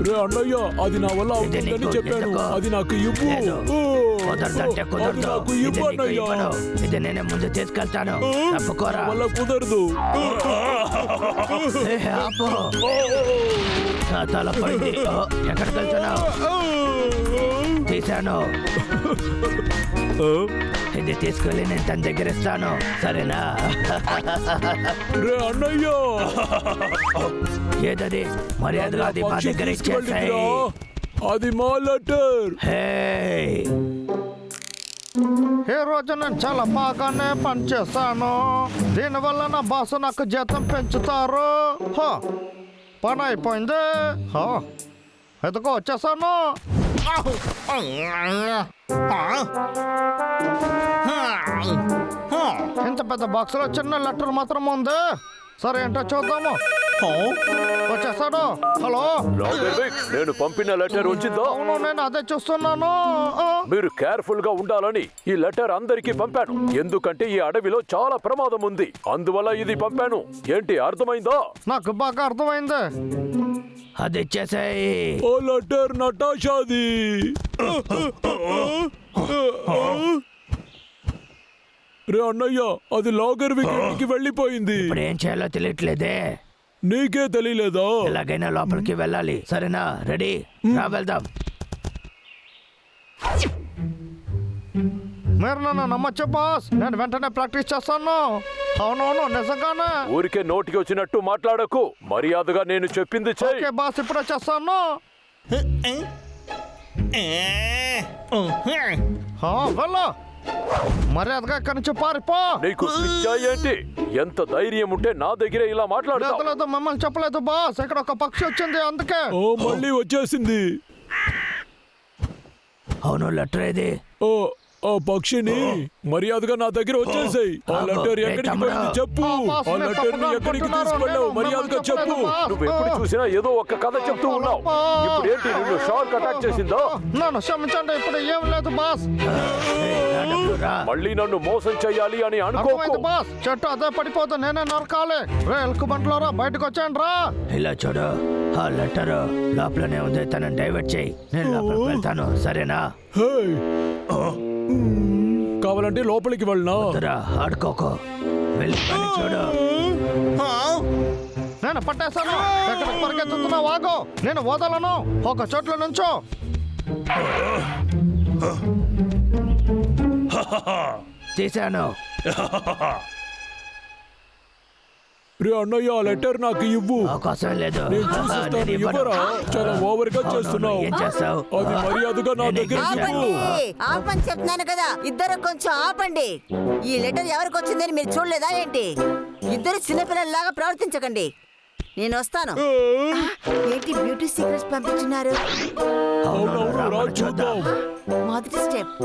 రే అన్నయ్య, అది నా వల్ల అవుతుందని చెప్పాను. అది నాకు ఇవ్వు. కుదరదంటే కుదరదు. నాకు ఇవ్వు అన్నయ్య. ఇది నేనే ముందు తీసుకెళ్తాను. తప్పుకోరా. వల్ల కుదరదు. ఆపు. నా తల పడింది. ఎక్కడికి వెళ్తున్నావు? తీశాను. ఇది తీసుకెళ్ళి నేను తన దగ్గర ఇస్తాను, సరేనా? రే అన్నయ్య, ఏదది? మర్యాదగా అది మా దగ్గర ఇచ్చేసాయి. అది మా లెటర్. ఈ రోజు నేను చాలా బాగానే పనిచేస్తాను. దీనివల్ల నా బాసు నాకు జీతం పెంచుతారు. పని అయిపోయింది. ఎదుగో వచ్చేసాను. ఇంత పెద్ద బాక్స్ లో చిన్న లెటర్ మాత్రం ఉంది. సరే ఏంటో చూద్దాము. వచ్చేసాడు. హలో, నేను పంపిన లెటర్ వచ్చిందా? అవును, నేను అదే చూస్తున్నాను. మీరు కేర్ఫుల్ గా ఉండాలని ఈ లెటర్ అందరికీ పంపాను. ఎందుకంటే ఈ అడవిలో చాలా ప్రమాదం ఉంది, అందువల్ల ఇది పంపాను. ఏంటి అర్థమైందా? నాకు బాగా అర్థమైంది. అది ఇచ్చేసాయి. O letter నటాషాది. రే అన్నయ్య, అది లాగర్ వికెట్కి వెళ్ళిపోయింది. ఇప్పుడు ఏం చేయాలో తెలియట్లేదే. నీకే తెలియలేదా? ఎలాగైనా లోపలికి వెళ్ళాలి, సరేనా? రెడీ, రా వెళ్దాం. మీరు నన్ను నమ్మచ్చు బాస్, నేను వెంటనే ప్రాక్టీస్ చేస్తాను. అవునవును, నిజంగానే. ఊరికే నోటికి వచ్చినట్టు మాట్లాడకు, మర్యాదగా నేను చెప్పింది చెయ్యి. ఓకే బాస్, ఇప్పుడే చేస్తాను. వెళ్ళు, మర్యాదగా ఇక్కడి నుంచి పారిపో. నీకు పిచ్చా ఏంటి? ఎంత ధైర్యం ఉంటే నా దగ్గరే ఇలా మాట్లాడతావు? లేదు, మిమ్మల్ని చెప్పలేదు బాస్. ఇక్కడ ఒక పక్షి వచ్చింది, అందుకే. ఓ మళ్ళీ వచ్చేసింది. అవును, లెటర్ ఏది? ఆ పక్షిని మర్యాదగా నా దగ్గర వచ్చేసాయి. ఆ లెటర్ ఎక్కడికి పోయింది చెప్పు. ఆ లెటర్ ని ఎక్కడికి తీసుకెళ్ళావు? మర్యాదగా చెప్పు. నువ్వు ఎప్పుడు చూసినా ఏదో ఒక కథ చెప్తూ ఉన్నావు. ఇప్పుడు ఏంటి, నిన్ను షార్క్ అటాక్ చేసిందా? నన్ను క్షమించండి, ఇప్పుడు ఏం లేదు బాస్. మళ్ళీ నన్ను మోసం చెయ్యాలి అని అనుకోకు బాస్. చెట్టు అదే పడిపోతా, నేనే నరకాలి. రే ఎలుకబంట్లోరా, బయటకు వచ్చాను రా. ఇలా చూడు, ఆ లెటర్ లోపలనే ఉంది. తనని డైవర్ట్ చేయి, నేను లోపలికి వెళ్తాను, సరేనా? కావాలంటే లోపలికి వెళ్ళనా? ఆడుకోకో, వెళ్ళి పని చూడు. నేను పట్టేస్తాను. ఎక్కడ పరిగెత్తుతున్నా వాగో, నేను వదలను. ఒక చోట్ల నుంచో. తీశాను. రే అన్నయ్య, ఆ లెటర్ నాకు ఇవ్వు. అవకాశం లేదు. నేను చూసిస్తాను, ఇవ్వరా? చాలా ఓవర్ గా చేస్తున్నావు. ఏం చేస్తావు? అది మర్యాదగా నా దగ్గర ఇవ్వు. ఆపని చెప్తున్నాను కదా, ఇద్దరు కొంచెం ఆపండి. ఈ లెటర్ ఎవరికి వచ్చిందని మీరు చూడలేదా ఏంటి? ఇద్దరు చిన్నపిల్లల్లాగా ప్రవర్తించకండి. నేను వస్తాను. ఏంటి బ్యూటీ సీక్రెట్స్ పంపించున్నారు? చూద్దాం. మొదటి స్టెప్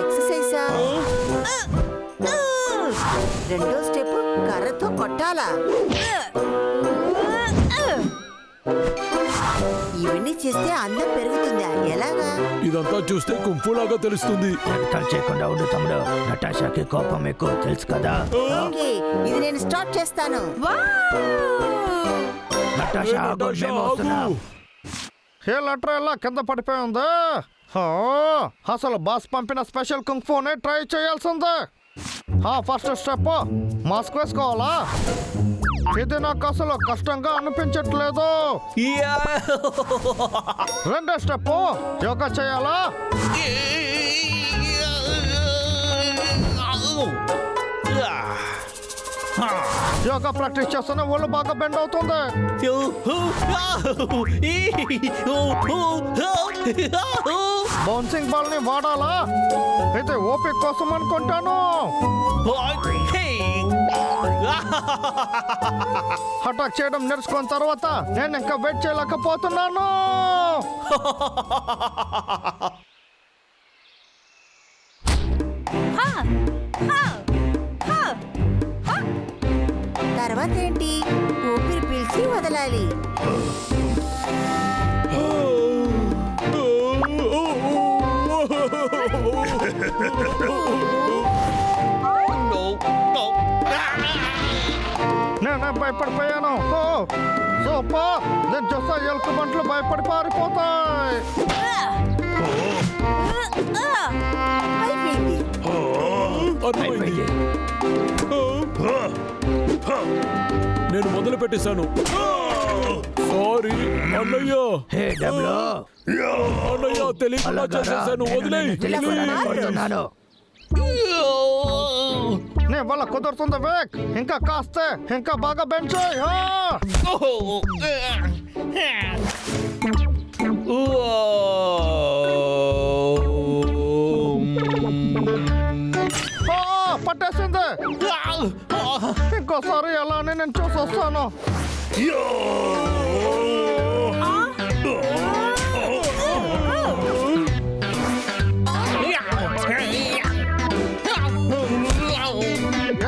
ఎక్సర్సైజా, రెండో స్టెప్ కర్రతో కొట్టాలా. ఇవన్నీ చేస్తే అందం పెరుగుతుందా? ఎలాగా? ఇదంతా చూస్తే కుంఫులాగా తెలుస్తుంది. ఎంకల్ చేయకుండా ఉండు తమ్ముడు. నటాషాకి కోపం ఎక్కువ, తెలుసు కదా. ఓకే, ఇది నేను స్టార్ట్ చేస్తాను. నటాషా, మేము వస్తున్నాం. ఏ లెటర్ ఎలా కింద పడిపోయి ఉంది? అసలు బాస్ పంపిన స్పెషల్ కుంగ్ఫూనే ట్రై చేయాల్సిందే. ఫస్ట్ స్టెప్ మాస్క్ వేసుకోవాలా? ఇది నాకు అసలు కష్టంగా అనిపించట్లేదు. రెండో స్టెప్ యోగా చేయాలా? యోగా ప్రాక్టీస్ చేస్తేనే ఒళ్ళు బాగా బెండ్ అవుతుంది. బౌన్సింగ్ బాల్ ని వాడాలా? అయితే ఓపిక కోసం అనుకుంటాను. అటాక్ చేయడం నేర్చుకున్న తర్వాత నేను ఇంకా వెయిట్ చేయలేకపోతున్నాను. తర్వాత ఏంటి? ఊపిరి పీల్చి వదలాలి. నేనే భయపడిపోయాను. ఓ సూపర్, నేను చూస్తా ఎలుక బంట్లు భయపడి పారిపోతాయి. అయిపోయింది. అర్థమైంది. నేను మొదలు పెట్టేశాను. సారీ అన్నయ్య. హే డబ్లు, అన్నయ్య తెలియకుండా చేసేసాను, వదిలేయ్. కొడుతున్నాను. నీ వల్ల కుదురుతుంది వేక్. ఇంకా కాస్తే ఇంకా బాగా బెంచ్ చేయి. పట్టేసింది. ఇంకోసారి ఎలా అని నేను చూసి వస్తాను.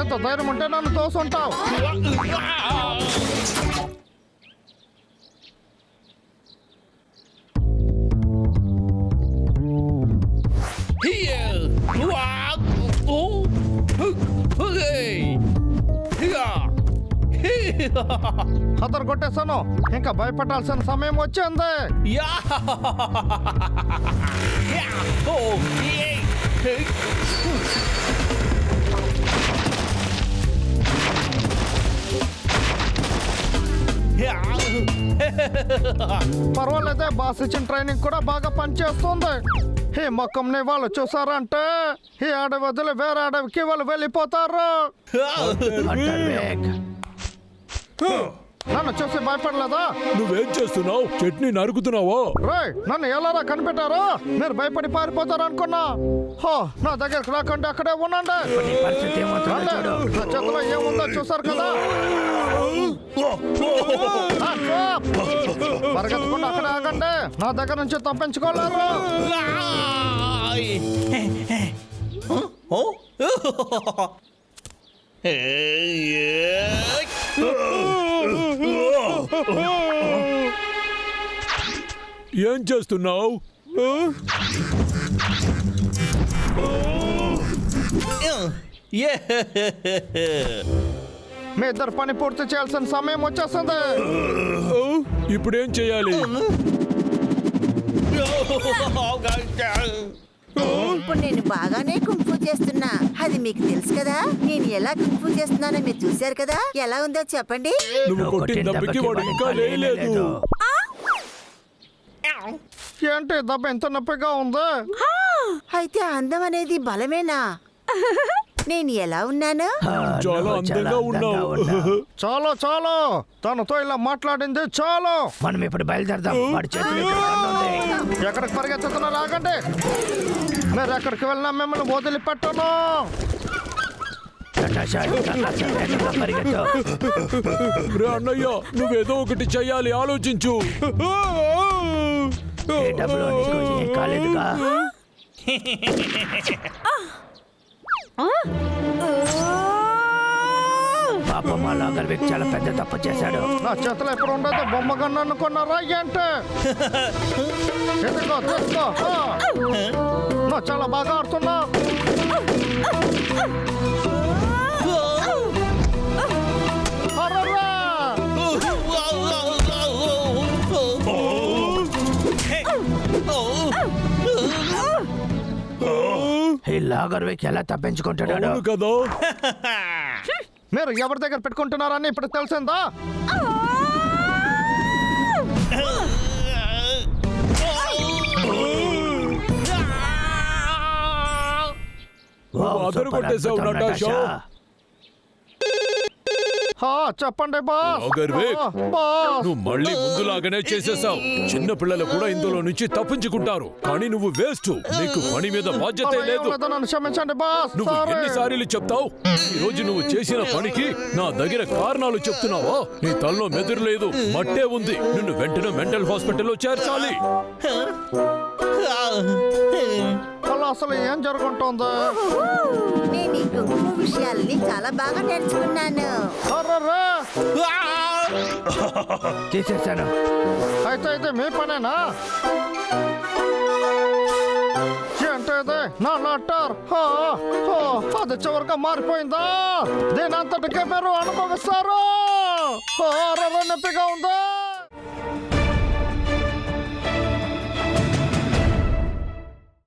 ఎంత ధైర్యం ఉంటే నన్ను తోసుంటావు. అతను కొట్టేశాను. ఇంకా భయపడాల్సిన సమయం వచ్చింది. పర్వాలేదే, బాస్ ఇచ్చిన ట్రైనింగ్ కూడా బాగా పనిచేస్తుంది. ఈ మొక్కంని వాళ్ళు చూసారంటే ఈ అడవి వదిలి వేరే అడవికి వాళ్ళు వెళ్ళిపోతారు. నన్ను చూసి భయపడలేదా? నువ్వేం చేస్తున్నావు? చట్నీ నరుకుతున్నావా? రేయ్, నన్ను ఎలారా కనిపెట్టారు? మీరు భయపడి పారిపోతారు అనుకున్నా. హో, నా దగ్గరకు రాకండి, అక్కడే ఉండండి. పరిస్థితి ఏమవుతుందో రండి. చూడు. నా చేతిలో ఏముందో చూసారు కదా. పరిగెత్తకుండా అక్కడే ఆగండి. నా దగ్గర నుంచి తప్పించుకోలేరు. ఏం చేస్తున్నావు? మీ ఇద్దరు పని పూర్తి చేయాల్సిన సమయం వచ్చేస్తుంది. ఇప్పుడేం చేయాలి? ఇప్పుడు నేను బాగానే కుంఫు చేస్తున్నా, అది మీకు తెలుసు కదా. నేను ఎలా కుంఫు చేస్తున్నానో మీరు చూశారు కదా. ఎలా ఉందో చెప్పండి. నువ్వు కొట్టిన దెబ్బకి వాడు ఇంకా లేయలేదు. ఏంటి దెబ్బ ఎంత నొప్పిగా ఉంది? అయితే అందం అనేది బలమేనా? నేను ఎలా ఉన్నాను? చాలా అందంగా ఉన్నావు. చాలు చాలు, తనతో ఇలా మాట్లాడింది చాలు. మనం ఇప్పుడు బయలుదేరదాం. వాడి చేతులు ఇక్కడ కన్ను ఉంది. ఎక్కడికి పరిగెత్తుతున్నారు? ఆగండి. మీరు ఎక్కడికి వెళ్ళినా మిమ్మల్ని వదిలిపెట్టను. నటాషా, నటాషా, వేగంగా పరిగెత్తు. రే అన్నయ్య, నువ్వేదో ఒకటి చెయ్యాలి, ఆలోచించు. ఏ డబ్బులు నీకు ఏం కాలేదుగా? పాపం మా లాగర్ వ్యక్తి చాలా పెద్ద తప్పు చేశాడు. నా చేతిలో ఎప్పుడు ఉండదు బొమ్మగా అనుకున్నారా ఏంటి? ఎందుకో తీసుకో. నువ్వు చాలా బాగా ఆడుతున్నా. అరెరే! ఈ లాగర్ వ్యక్తి ఎలా తప్పించుకుంటున్నాడు? అవును కదా. మీరు ఎవరి దగ్గర పెట్టుకుంటున్నారని ఇప్పుడు తెలిసిందా? వావ్, అదరు సూపర్, కొట్టేశావు అద్భుతం, నటాషా. చెప్పండి బాస్. Logger Wake. బాస్, నువ్వు మళ్ళీ ముందులాగానే చేసేసావు. చిన్న పిల్లలు కూడా ఇందులో నుంచి తప్పించుకుంటారు, కానీ నువ్వు వేస్ట్. నీకు పని మీద బాధ్యత అలా ఏం లేదు. లేదు, నన్ను క్షమించండి బాస్. నువ్వు సారీ. ఎన్నిసార్లు చెప్తావు? ఈ రోజు నువ్వు చేసిన పనికి నా దగ్గర కారణాలు చెప్తున్నావా? నీ తలలో మెదడు లేదు, మట్టే ఉంది. నిన్ను వెంటనే మెంటల్ హాస్పిటల్లో చేర్చాలి. అలా అసలు ఏం జరుగుతుందో? నేను ఈ కుంకుమ విషయాల్ని చాలా బాగా నేర్చుకున్నాను. అరెరే! తీసేశాను. అయితే మీ పనేనా? అంటే ఇది నా లెటర్ అది చివరిగా మారిపోయిందా దీని అంతటికే మీరు అనుభవిస్తారు నొప్పిగా ఉందా